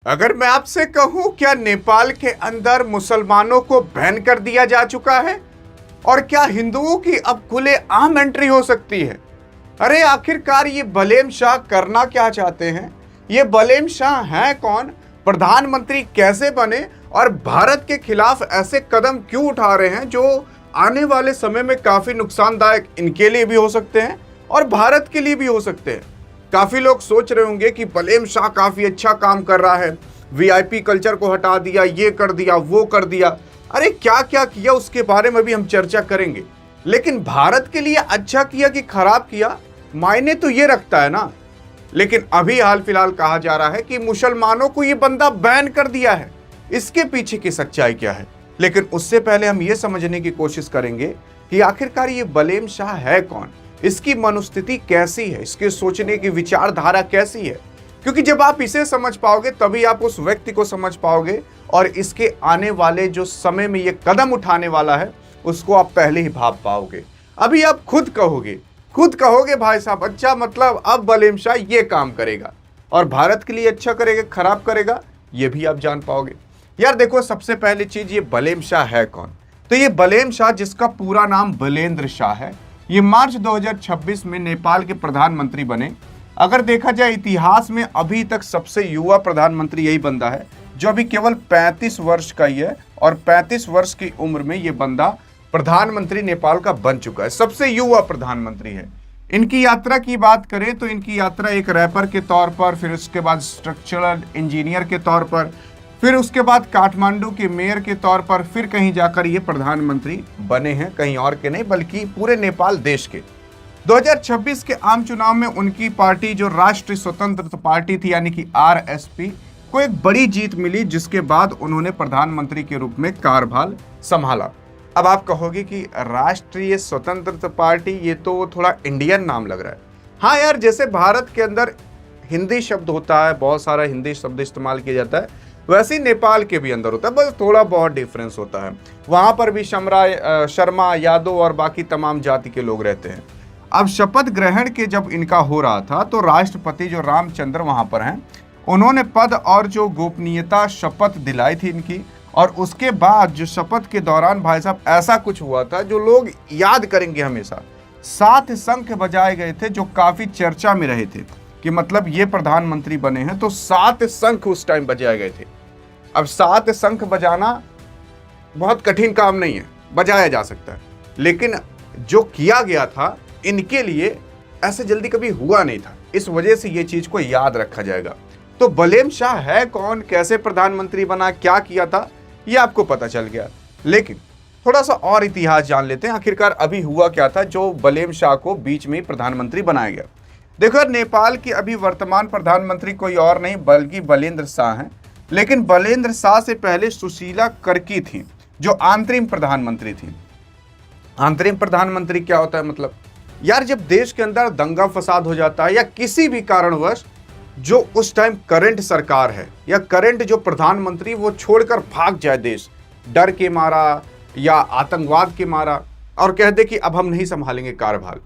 अगर मैं आपसे कहूं क्या नेपाल के अंदर मुसलमानों को बैन कर दिया जा चुका है और क्या हिंदुओं की अब खुले आम एंट्री हो सकती है। अरे आखिरकार ये बलेम शाह करना क्या चाहते हैं? ये बलेम शाह हैं कौन? प्रधानमंत्री कैसे बने और भारत के खिलाफ ऐसे कदम क्यों उठा रहे हैं जो आने वाले समय में काफी नुकसानदायक इनके लिए भी हो सकते हैं और भारत के लिए भी हो सकते हैं। काफी लोग सोच रहे होंगे कि बलेम शाह काफी अच्छा काम कर रहा है, वीआईपी कल्चर को हटा दिया, ये कर दिया, वो कर दिया। अरे क्या क्या किया उसके बारे में भी हम चर्चा करेंगे, लेकिन भारत के लिए अच्छा किया कि खराब किया मायने तो ये रखता है ना। लेकिन अभी हाल फिलहाल कहा जा रहा है कि मुसलमानों को ये बंदा बैन कर दिया है, इसके पीछे की सच्चाई क्या है। लेकिन उससे पहले हम ये समझने की कोशिश करेंगे कि आखिरकार ये बलेम शाह है कौन, इसकी मनोस्थिति कैसी है, इसके सोचने की विचारधारा कैसी है। क्योंकि जब आप इसे समझ पाओगे तभी आप उस व्यक्ति को समझ पाओगे और इसके आने वाले जो समय में ये कदम उठाने वाला है उसको आप पहले ही भाप पाओगे। अभी आप खुद कहोगे भाई साहब अच्छा मतलब अब बलेम शाह ये काम करेगा और भारत के लिए अच्छा करेगा खराब करेगा, ये भी आप जान पाओगे। यार देखो, सबसे पहली चीज ये बलेम शाह है कौन। तो ये बलेम शाह, जिसका पूरा नाम बलेंद्र शाह है, ये मार्च 2026 में नेपाल के प्रधानमंत्री बने। अगर देखा जाए इतिहास में अभी तक सबसे युवा प्रधानमंत्री यही बंदा है जो अभी केवल 35 वर्ष का ही है और 35 वर्ष की उम्र में ये बंदा प्रधानमंत्री नेपाल का बन चुका है, सबसे युवा प्रधानमंत्री है। इनकी यात्रा की बात करें तो इनकी यात्रा एक रैपर के तौर पर, फिर उसके बाद स्ट्रक्चरल इंजीनियर के तौर पर, फिर उसके बाद काठमांडू के मेयर के तौर पर, फिर कहीं जाकर ये प्रधानमंत्री बने हैं, कहीं और के नहीं बल्कि पूरे नेपाल देश के। 2026 के आम चुनाव में उनकी पार्टी जो राष्ट्रीय स्वतंत्र पार्टी थी यानी कि आरएसपी को एक बड़ी जीत मिली, जिसके बाद उन्होंने प्रधानमंत्री के रूप में कार्यभार संभाला। अब आप कहोगे कि राष्ट्रीय स्वतंत्र पार्टी, ये तो थोड़ा इंडियन नाम लग रहा है। हाँ यार, जैसे भारत के अंदर हिंदी शब्द होता है, बहुत सारा हिंदी शब्द इस्तेमाल किया जाता है, वैसे ही नेपाल के भी अंदर होता है, बस थोड़ा बहुत डिफरेंस होता है। वहां पर भी शर्मा, यादव और बाकी तमाम जाति के लोग रहते हैं। अब शपथ ग्रहण के जब इनका हो रहा था तो राष्ट्रपति जो रामचंद्र वहां पर हैं, उन्होंने पद और जो गोपनीयता शपथ दिलाई थी इनकी। और उसके बाद जो शपथ के दौरान भाई साहब ऐसा कुछ हुआ था जो लोग याद करेंगे हमेशा। 7 शंख बजाए गए थे जो काफी चर्चा में रहे थे कि मतलब ये प्रधानमंत्री बने हैं, तो 7 शंख उस टाइम बजाए गए थे। अब 7 शंख बजाना बहुत कठिन काम नहीं है, बजाया जा सकता है, लेकिन जो किया गया था इनके लिए ऐसे जल्दी कभी हुआ नहीं था, इस वजह से ये चीज को याद रखा जाएगा। तो बलेम शाह है कौन, कैसे प्रधानमंत्री बना, क्या किया था, ये आपको पता चल गया। लेकिन थोड़ा सा और इतिहास जान लेते हैं, आखिरकार अभी हुआ क्या था जो बलेम शाह को बीच में प्रधानमंत्री बनाया गया। देखो, नेपाल की अभी वर्तमान प्रधानमंत्री कोई और नहीं बल्कि बलेंद्र शाह हैं। लेकिन बलेंद्र शाह से पहले सुशीला कर्की थी जो अंतरिम प्रधानमंत्री थी। अंतरिम प्रधानमंत्री क्या होता है? मतलब यार, जब देश के अंदर दंगा फसाद हो जाता है या किसी भी कारणवश जो उस टाइम करंट सरकार है या करंट जो प्रधानमंत्री वो छोड़कर भाग जाए देश, डर के मारा या आतंकवाद के मारा, और कह दे कि अब हम नहीं संभालेंगे कार्यभार,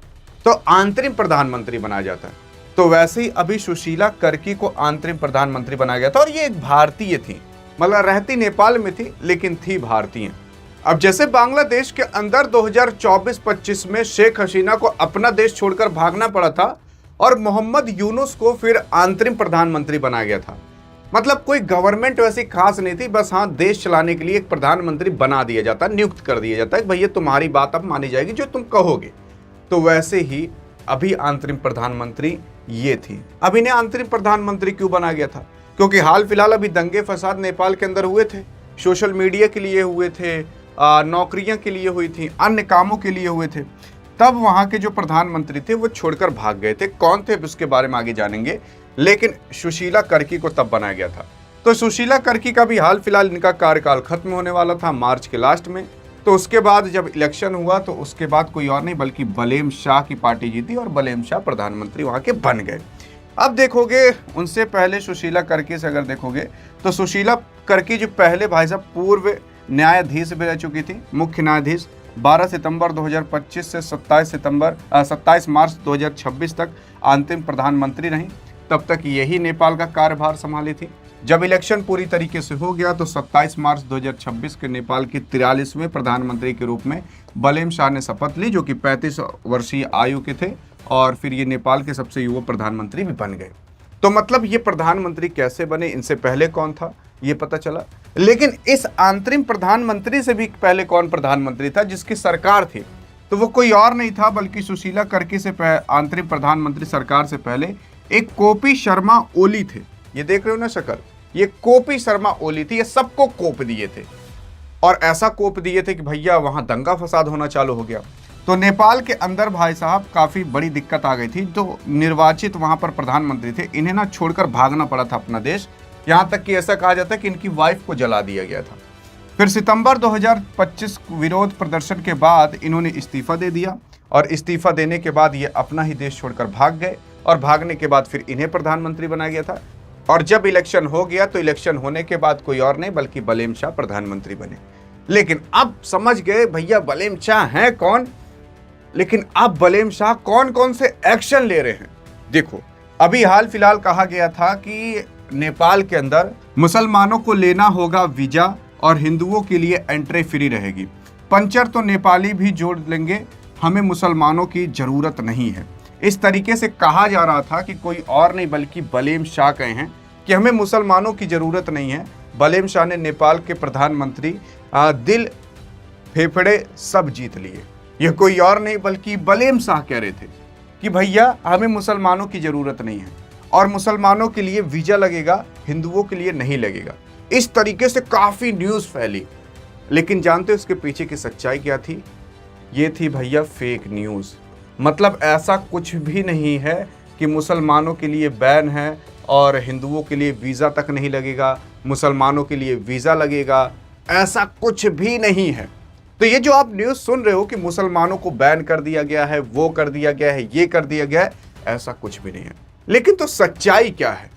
तो अंतरिम प्रधानमंत्री बनाया जाता है। तो वैसे ही अभी सुशीला कर्की को अंतरिम प्रधानमंत्री बनाया गया था और ये एक भारतीय थी, मतलब रहती नेपाल में थी लेकिन थी भारतीय। अब जैसे बांग्लादेश के अंदर 2024-25 में शेख हसीना को अपना देश छोड़कर भागना पड़ा था और मोहम्मद यूनुस को फिर अंतरिम प्रधानमंत्री बनाया गया था। मतलब कोई गवर्नमेंट वैसी खास नहीं थी, बस हाँ देश चलाने के लिए एक प्रधानमंत्री बना दिया जाता, नियुक्त कर दिया जाता है, भैया तुम्हारी बात अब मानी जाएगी जो तुम कहोगे। तो वैसे ही अभी अंतरिम प्रधानमंत्री ये थी। अब इन्हें अंतरिम प्रधानमंत्री क्यों बनाया गया था? क्योंकि हाल फिलहाल अभी दंगे फसाद नेपाल के अंदर हुए थे, सोशल मीडिया के लिए हुए थे, नौकरियां के लिए हुई थी, अन्य कामों के लिए हुए थे। तब वहां के जो प्रधानमंत्री थे वो छोड़कर भाग गए थे। कौन थे उसके बारे में आगे जानेंगे, लेकिन सुशीला कर्की को तब बनाया गया था। तो सुशीला कर्की का भी हाल फिलहाल इनका कार्यकाल खत्म होने वाला था मार्च के लास्ट में। तो उसके बाद जब इलेक्शन हुआ तो उसके बाद कोई और नहीं बल्कि बलेम शाह की पार्टी जीती और बलेम शाह प्रधानमंत्री वहां के बन गए। अब देखोगे उनसे पहले सुशीला कर्की से अगर देखोगे तो सुशीला कर्की जो पहले भाई साहब पूर्व न्यायाधीश भी रह चुकी थी, मुख्य न्यायाधीश। 12 सितंबर 2025 से 27 मार्च 2026 तक अंतिम प्रधानमंत्री रहीं। तब तक यही नेपाल का कार्यभार संभाली थी। जब इलेक्शन पूरी तरीके से हो गया तो 27 मार्च 2026 के नेपाल के 43वें प्रधानमंत्री के रूप में बलेम शाह ने शपथ ली, जो कि 35 वर्षीय आयु के थे और फिर ये नेपाल के सबसे युवा प्रधानमंत्री भी बन गए। तो मतलब ये प्रधानमंत्री कैसे बने, इनसे पहले कौन था ये पता चला, लेकिन इस अंतरिम प्रधानमंत्री से भी पहले कौन प्रधानमंत्री था जिसकी सरकार थी, तो वो कोई और नहीं था बल्कि सुशीला कर्की से अंतरिम प्रधानमंत्री सरकार से पहले एक कोपी शर्मा ओली थे। ये देख रहे हो ना शक्ल, ये कोपी शर्मा ओली थी। ये सबको कोप दिए थे और ऐसा कोप दिए थे कि भैया वहां दंगा फसाद होना चालू हो गया। तो नेपाल के अंदर भाई साहब काफ़ी बड़ी दिक्कत आ गई थी। जो निर्वाचित वहाँ पर प्रधानमंत्री थे, इन्हें ना छोड़कर भागना पड़ा था अपना देश। यहाँ तक कि ऐसा कहा जाता है कि इनकी वाइफ को जला दिया गया था। फिर सितंबर 2025 विरोध प्रदर्शन के बाद इन्होंने इस्तीफा दे दिया और इस्तीफा देने के बाद ये अपना ही देश छोड़कर भाग गए और भागने के बाद फिर इन्हें प्रधानमंत्री बनाया गया था। और जब इलेक्शन हो गया तो इलेक्शन होने के बाद कोई और नहीं बल्कि बलेम शाह प्रधानमंत्री बने। लेकिन अब समझ गए भैया बलेम शाह हैं कौन, लेकिन अब बलेम शाह कौन कौन से एक्शन ले रहे हैं। देखो, अभी हाल फिलहाल कहा गया था कि नेपाल के अंदर मुसलमानों को लेना होगा वीजा और हिंदुओं के लिए एंट्री फ्री रहेगी। पंचर तो नेपाली भी जोड़ लेंगे, हमें मुसलमानों की जरूरत नहीं है। इस तरीके से कहा जा रहा था कि कोई और नहीं बल्कि बलेम शाह कहे हैं कि हमें मुसलमानों की जरूरत नहीं है। बलेम शाह ने नेपाल के प्रधानमंत्री दिल फेफड़े सब जीत लिए। यह कोई और नहीं बल्कि बलेम शाह कह रहे थे कि भैया हमें मुसलमानों की जरूरत नहीं है और मुसलमानों के लिए वीजा लगेगा, हिंदुओं के लिए नहीं लगेगा। इस तरीके से काफी न्यूज फैली, लेकिन जानते हो इसके पीछे की सच्चाई क्या थी? ये थी भैया फेक न्यूज। मतलब ऐसा कुछ भी नहीं है कि मुसलमानों के लिए बैन है और हिंदुओं के लिए वीजा तक नहीं लगेगा, मुसलमानों के लिए वीजा लगेगा, ऐसा कुछ भी नहीं है। तो ये जो आप न्यूज़ सुन रहे हो कि मुसलमानों को बैन कर दिया गया है, वो कर दिया गया है, ये कर दिया गया है, ऐसा कुछ भी नहीं है। लेकिन तो सच्चाई क्या है?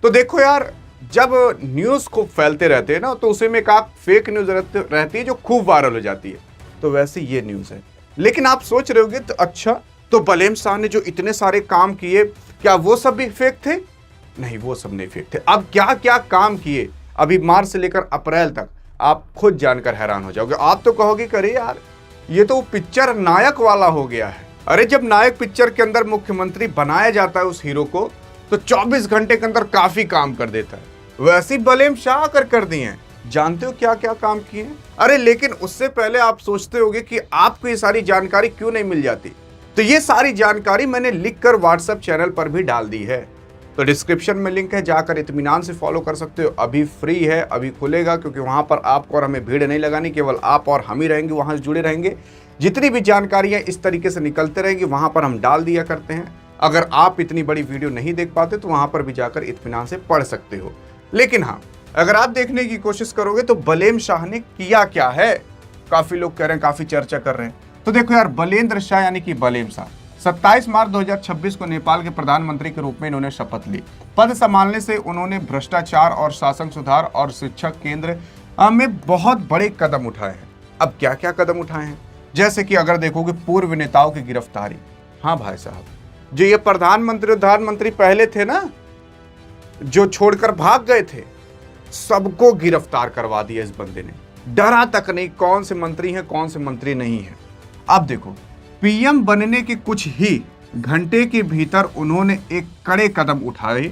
तो देखो यार, जब न्यूज़ को फैलते रहते हैं ना तो उसे में एक फेक न्यूज़ रहती है जो खूब वायरल हो जाती है। तो वैसे ये न्यूज़ है। लेकिन आप सोच रहे होगे तो अच्छा, तो बलेम शाह ने जो इतने सारे काम किए, क्या वो सब भी फेक थे? नहीं, वो सब नहीं फेक थे। अब क्या क्या काम किए अभी मार्च से लेकर अप्रैल तक, आप खुद जानकर हैरान हो जाओगे। आप तो कहोगे अरे यार, ये तो पिक्चर नायक वाला हो गया है। अरे जब नायक पिक्चर के अंदर मुख्यमंत्री बनाया जाता है उस हीरो को, तो 24 घंटे के अंदर काफी काम कर देता है। वैसे ही बलेम शाह कर दिए हैं। जानते हो क्या क्या काम किए हैं? अरे लेकिन उससे पहले आप सोचते होगे कि आपको ये सारी जानकारी क्यों नहीं मिल जाती। तो ये सारी जानकारी मैंने लिखकर व्हाट्सएप चैनल पर भी डाल दी है, तो डिस्क्रिप्शन में लिंक है, जाकर इत्मीनान से फॉलो कर सकते हो। अभी फ्री है, अभी खुलेगा, क्योंकि वहाँ पर आपको और हमें भीड़ नहीं लगानी, केवल आप और हम ही रहेंगे, वहाँ से जुड़े रहेंगे। जितनी भी जानकारियाँ इस तरीके से निकलते रहेंगी वहाँ पर हम डाल दिया करते हैं। अगर आप इतनी बड़ी वीडियो नहीं देख पाते तो वहाँ पर भी जाकर इत्मीनान से पढ़ सकते हो। लेकिन हाँ, अगर आप देखने की कोशिश करोगे तो बलेम शाह ने किया क्या है, काफ़ी लोग कह रहे हैं, काफ़ी चर्चा कर रहे हैं। तो देखो यार, बलेंद्र शाह यानी कि बलेम शाह 27 मार्च 2026 को नेपाल के प्रधानमंत्री के रूप में इन्होंने शपथ ली। पद संभालने से उन्होंने भ्रष्टाचार और शासन सुधार और शिक्षा केंद्र में बहुत बड़े कदम उठाए हैं। अब क्या क्या कदम उठाए हैं? जैसे कि अगर देखोगे पूर्व नेताओं की गिरफ्तारी। हाँ भाई साहब, जो ये प्रधानमंत्री पहले थे ना, जो छोड़कर भाग गए थे, सबको गिरफ्तार करवा दिया इस बंदे ने। डरा तक नहीं कौन से मंत्री हैं कौन से मंत्री नहीं है। अब देखो, पीएम बनने के कुछ ही घंटे के भीतर उन्होंने एक कड़े कदम उठाए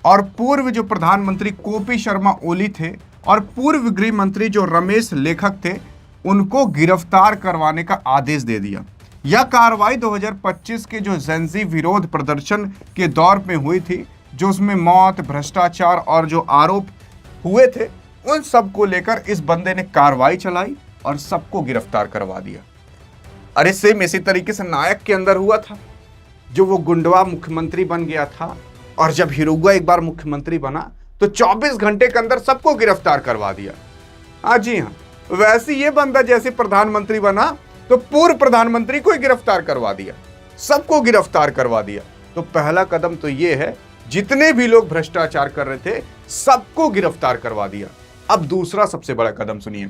और पूर्व जो प्रधानमंत्री कोपी शर्मा ओली थे और पूर्व गृह मंत्री जो रमेश लेखक थे, उनको गिरफ्तार करवाने का आदेश दे दिया। यह कार्रवाई 2025 के जो जेंजी विरोध प्रदर्शन के दौर में हुई थी, जो उसमें मौत, भ्रष्टाचार और जो आरोप हुए थे, उन सब को लेकर इस बंदे ने कार्रवाई चलाई और सबको गिरफ्तार करवा दिया। अरे सेम इसी तरीके से नायक के अंदर हुआ था, जो वो गुंडवा मुख्यमंत्री बन गया था और जब हिरुआ एक बार मुख्यमंत्री बना तो 24 घंटे के अंदर सबको गिरफ्तार करवा दिया। हाँ जी हाँ, वैसे ये बंदा जैसे प्रधानमंत्री बना तो पूर्व प्रधानमंत्री को ही गिरफ्तार करवा दिया, सबको गिरफ्तार करवा दिया। तो पहला कदम तो ये है, जितने भी लोग भ्रष्टाचार कर रहे थे सबको गिरफ्तार करवा दिया। अब दूसरा सबसे बड़ा कदम सुनिए,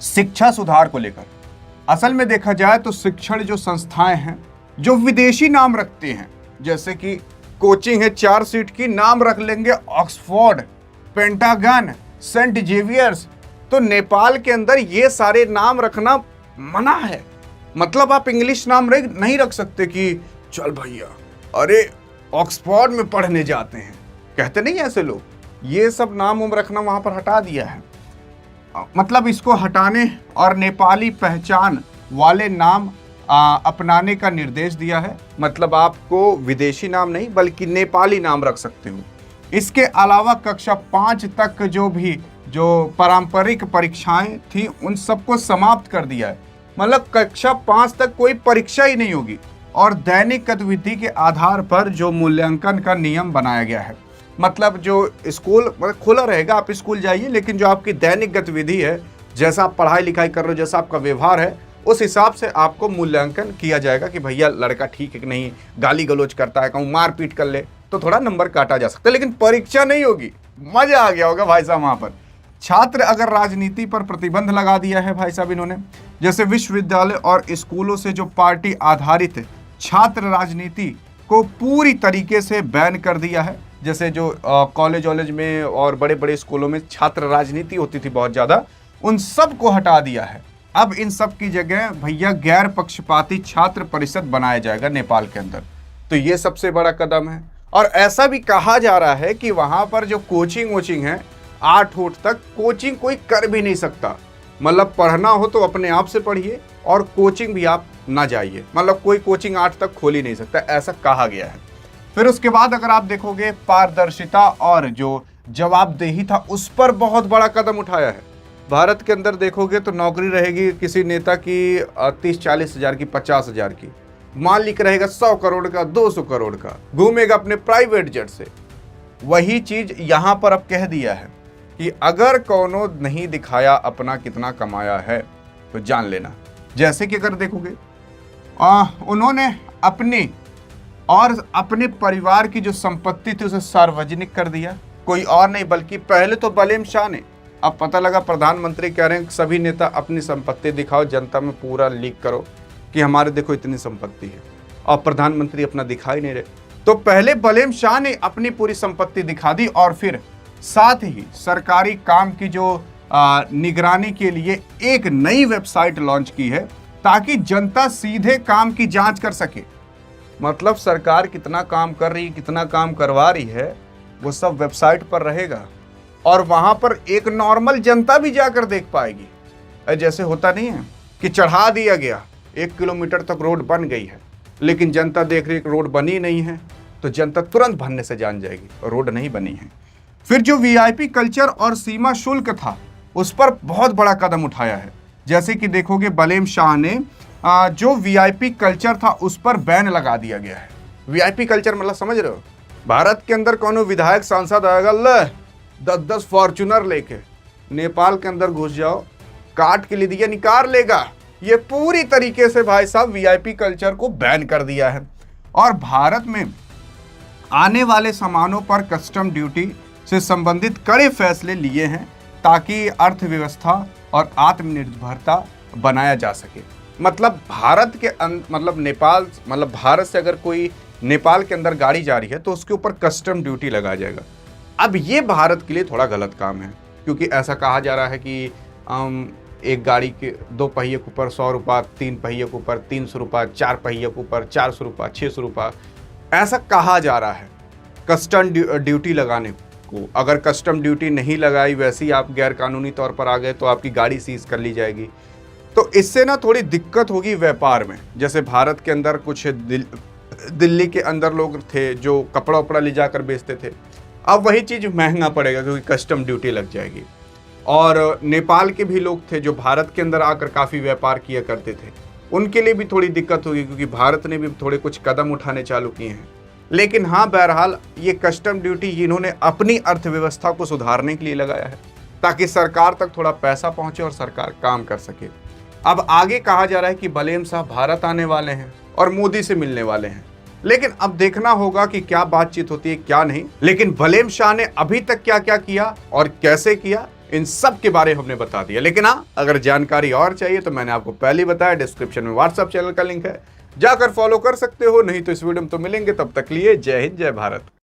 शिक्षा सुधार को लेकर। असल में देखा जाए तो शिक्षण जो संस्थाएं हैं जो विदेशी नाम रखते हैं, जैसे कि कोचिंग है 4 सीट की, नाम रख लेंगे ऑक्सफोर्ड, पेंटागन, सेंट जेवियर्स। तो नेपाल के अंदर ये सारे नाम रखना मना है। मतलब आप इंग्लिश नाम नहीं रख सकते कि चल भैया अरे ऑक्सफोर्ड में पढ़ने जाते हैं, कहते नहीं ऐसे लोग। ये सब नाम उम रखना वहां पर हटा दिया है। मतलब इसको हटाने और नेपाली पहचान वाले नाम अपनाने का निर्देश दिया है। मतलब आपको विदेशी नाम नहीं बल्कि नेपाली नाम रख सकते हो। इसके अलावा कक्षा 5 तक जो पारंपरिक परीक्षाएं थी उन सबको समाप्त कर दिया है। मतलब कक्षा 5 तक कोई परीक्षा ही नहीं होगी और दैनिक गतिविधि के आधार पर जो मूल्यांकन का नियम बनाया गया है। मतलब जो स्कूल खुला रहेगा, आप स्कूल जाइए, लेकिन जो आपकी दैनिक गतिविधि है, जैसा आप पढ़ाई लिखाई कर रहे हो, जैसा आपका व्यवहार है, उस हिसाब से आपको मूल्यांकन किया जाएगा कि भैया लड़का ठीक है कि नहीं, गाली गलौज करता है, कहूँ मारपीट कर ले तो थोड़ा नंबर काटा जा सकता है, लेकिन परीक्षा नहीं होगी। मजा आ गया होगा भाई साहब वहां पर। छात्र अगर राजनीति पर प्रतिबंध लगा दिया है भाई साहब इन्होंने, जैसे विश्वविद्यालय और स्कूलों से जो पार्टी आधारित छात्र राजनीति को पूरी तरीके से बैन कर दिया है। जैसे जो कॉलेज में और बड़े बड़े स्कूलों में छात्र राजनीति होती थी बहुत ज़्यादा, उन सब को हटा दिया है। अब इन सब की जगह भैया गैर पक्षपाती छात्र परिषद बनाया जाएगा नेपाल के अंदर। तो ये सबसे बड़ा कदम है। और ऐसा भी कहा जा रहा है कि वहाँ पर जो कोचिंग है 8 तक कोचिंग कोई कर भी नहीं सकता। मतलब पढ़ना हो तो अपने आप से पढ़िए और कोचिंग भी आप ना जाइए। मतलब कोई कोचिंग 8 तक खोल ही नहीं सकता, ऐसा कहा गया है। फिर उसके बाद अगर आप देखोगे पारदर्शिता और जो जवाबदेही था उस पर बहुत बड़ा कदम उठाया है। भारत के अंदर देखोगे तो नौकरी रहेगी किसी नेता की 30-40 हज़ार की, 50 हज़ार की, मालिक रहेगा 100 करोड़ का, 200 करोड़ का, घूमेगा अपने प्राइवेट जेट से। वही चीज यहां पर अब कह दिया है कि अगर कोनो नहीं दिखाया अपना कितना कमाया है तो जान लेना। जैसे कि अगर देखोगे उन्होंने अपनी और अपने परिवार की जो संपत्ति थी उसे सार्वजनिक कर दिया। कोई और नहीं बल्कि पहले तो बलेम शाह ने, अब पता लगा प्रधानमंत्री कह रहे हैं सभी नेता अपनी संपत्ति दिखाओ, जनता में पूरा लीक करो कि हमारे देखो इतनी संपत्ति है, और प्रधानमंत्री अपना दिखा ही नहीं रहे। तो पहले बलेम शाह ने अपनी पूरी संपत्ति दिखा दी और फिर साथ ही सरकारी काम की जो निगरानी के लिए एक नई वेबसाइट लॉन्च की है ताकि जनता सीधे काम की जांच कर सके। मतलब सरकार कितना काम कर रही है, कितना काम करवा रही है, वो सब वेबसाइट पर रहेगा और वहां पर एक नॉर्मल जनता भी जाकर देख पाएगी। जैसे होता नहीं है कि चढ़ा दिया गया, 1 किलोमीटर तक रोड बन गई है, लेकिन जनता देख रही है रोड बनी नहीं है, तो जनता तुरंत भरने से जान जाएगी रोड नहीं बनी है। फिर जो वीआईपी कल्चर और सीमा शुल्क था उस पर बहुत बड़ा कदम उठाया है। जैसे कि देखोगे बलेम शाह ने जो वीआईपी कल्चर था उस पर बैन लगा दिया गया है। वीआईपी कल्चर मतलब समझ रहे हो, भारत के अंदर कौन विधायक सांसद आएगा ले 10-10 फॉर्चुनर लेके नेपाल के अंदर घुस जाओ, काट के लिए दिया निकाल लेगा। ये पूरी तरीके से भाई साहब वीआईपी कल्चर को बैन कर दिया है। और भारत में आने वाले सामानों पर कस्टम ड्यूटी से संबंधित कड़े फैसले लिए हैं ताकि अर्थव्यवस्था और आत्मनिर्भरता बनाया जा सके। मतलब भारत के मतलब नेपाल, मतलब भारत से अगर कोई नेपाल के अंदर गाड़ी जा रही है तो उसके ऊपर कस्टम ड्यूटी लगाया जाएगा। अब ये भारत के लिए थोड़ा गलत काम है, क्योंकि ऐसा कहा जा रहा है कि एक गाड़ी के 2 पहिए के ऊपर 100 रुपये, 3 पहिए के ऊपर 300 रुपये, 4 पहिए के ऊपर 400 रुपये, 600 रुपये, ऐसा कहा जा रहा है कस्टम ड्यूटी लगाने को। अगर कस्टम ड्यूटी नहीं लगाई, वैसे ही आप गैर कानूनी तौर पर आ गए तो आपकी गाड़ी सीज कर ली जाएगी। तो इससे ना थोड़ी दिक्कत होगी व्यापार में। जैसे भारत के अंदर कुछ दिल्ली के अंदर लोग थे जो कपड़ा वपड़ा ले जाकर बेचते थे, अब वही चीज़ महंगा पड़ेगा क्योंकि कस्टम ड्यूटी लग जाएगी। और नेपाल के भी लोग थे जो भारत के अंदर आकर काफ़ी व्यापार किया करते थे, उनके लिए भी थोड़ी दिक्कत होगी क्योंकि भारत ने भी थोड़े कुछ कदम उठाने चालू किए हैं। लेकिन हाँ, बहरहाल ये कस्टम ड्यूटी इन्होंने अपनी अर्थव्यवस्था को सुधारने के लिए लगाया है ताकि सरकार तक थोड़ा पैसा पहुँचे और सरकार काम कर सके। अब आगे कहा जा रहा है कि बलेम साहब भारत आने वाले हैं और मोदी से मिलने वाले हैं, लेकिन अब देखना होगा कि क्या बातचीत होती है क्या नहीं। लेकिन बलेम शाह ने अभी तक क्या क्या किया और कैसे किया, इन सब के बारे में हमने बता दिया। लेकिन हाँ, अगर जानकारी और चाहिए तो मैंने आपको पहले बताया, डिस्क्रिप्शन में व्हाट्सएप चैनल का लिंक है, जाकर फॉलो कर सकते हो, नहीं तो इस वीडियो में तो मिलेंगे। तब तक लिए जय हिंद जय भारत।